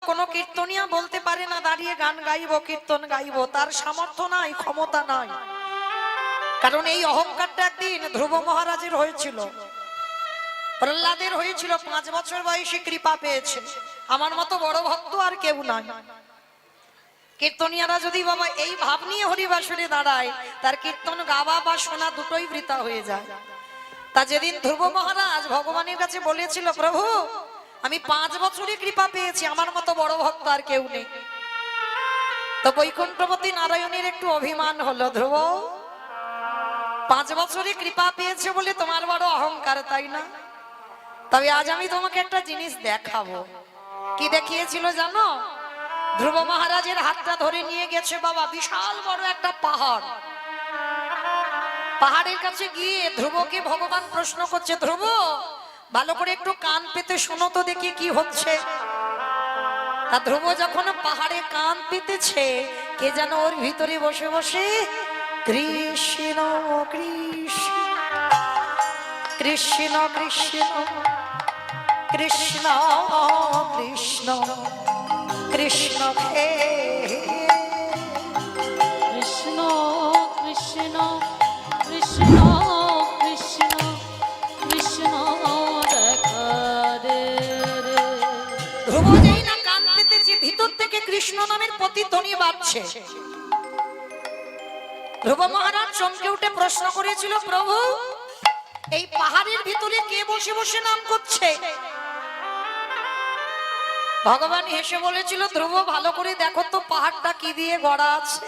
কোনো কীর্তনিয়া বলতে পারে না দাঁড়িয়ে গান গাইবো কীর্তন গাইবো, তার সামর্থ্য নাই, ক্ষমতা নাই। কারণ এই অহংকারটা একদিন ধ্রুব মহারাজের হয়েছিল, প্রহ্লাদের হয়েছিল। 5 বছর বয়সে কৃপা পেয়েছে। আমার মতো বড় ভক্ত আর কেউ নাই। কীর্তনিয়ারা যদি বাবা এই ভাব নিয়ে হরিবাসরে দাঁড়ায়, তার কীর্তন গাওয়া বা শোনা দুটোই বৃথা হয়ে যায়। তা যেদিন ধ্রুব মহারাজ ভগবানের কাছে বলেছিল, প্রভু আমি 5 বছরে কৃপা পেয়েছি, আমার মতো বড় ভক্ত আর কেউ নেই, তো বৈকুণ্ঠপতি নারায়ণের একটু অভিমান হলো, ধ্রুব 5 বছরে কৃপা পেয়েছে বলে তোমার বড় অহংকার, তাই না? তবে আজ আমি তোমাকে একটা জিনিস দেখাবো। কি দেখিয়েছিল জানো? ধ্রুব মহারাজের হাতটা ধরে নিয়ে গেছে বাবা বিশাল বড় একটা পাহাড়। পাহাড়ের কাছে গিয়ে ধ্রুবকে ভগবান প্রশ্ন করছে, ধ্রুব ভালো করে একটু কান পেতে শোনো তো দেখি কি হচ্ছে। তা ধ্রুব যখন পাহাড়ে কান পেতেছে, কে যেন ওর ভিতরে বসে বসে কৃষ্ণ কৃষ্ণ কৃষ্ণ কৃষ্ণ কৃষ্ণ কৃষ্ণ কৃষ্ণ হে কৃষ্ণ কৃষ্ণ কৃষ্ণ কৃষ্ণ কৃষ্ণ দেখা রে। ধ্রুব যেই না কান পেতেছে, ভিতর থেকে কৃষ্ণ নামের প্রতিধ্বনি বাজছে। ধ্রুব মহারাজ চমকে উঠে প্রশ্ন করেছিল, প্রভু এই পাহাড়ের ভিতরে কে বসে বসে নাম করছে? ভগবান হেসে বলেছিল, ধ্রুব ভালো করে দেখো তো পাহাড়টা কি দিয়ে গড়া আছে।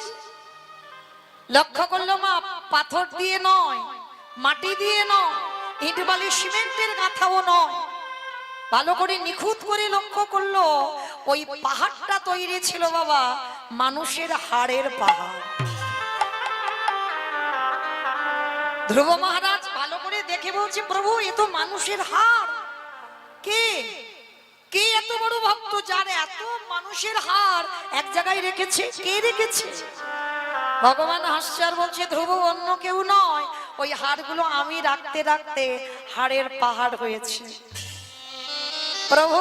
লক্ষ্য করলো মা, পাথর দিয়ে নয়, মাটি দিয়ে নয়, ইট বালি সিমেন্টের গাঁথাও নয়। ভালো করে নিখুঁত করে লক্ষ্য করলো, ওই পাহাড়টা তৈরি ছিল বাবা মানুষের হাড়ের পাহাড়। ধ্রুব মহারাজ ভালো করে দেখে বলছে, প্রভু এ তো মানুষের হাড়। কে কে এত বড় ভক্ত যার এত মানুষের হাড় এক জায়গায় রেখেছে? কে রেখেছে? ভগবান হাসছে আর বলছে, ধ্রুব অন্য কেউ নয়, ওই হাড়গুলো আমি রাখতে রাখতে হাড়ের পাহাড় হয়েছে। প্রভু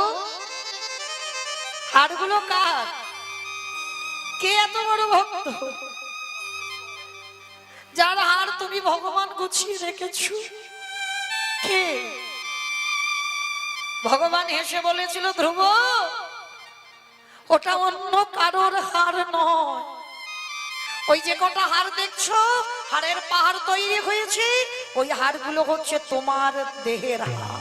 হাড়গুলো কার? কে এত বড় ভক্ত যার হাড় তুমি ভগবান গুছিয়ে রেখেছো? কে? ভগবান হেসে বলেছিল, ধ্রুব ওটা অন্য কারোর হাড় নয়। ওই যে কটা হাড় দেখছো, হাড়ের পাহাড় তৈরি হয়েছে, ওই হাড়গুলো হচ্ছে তোমার দেহের হাড়।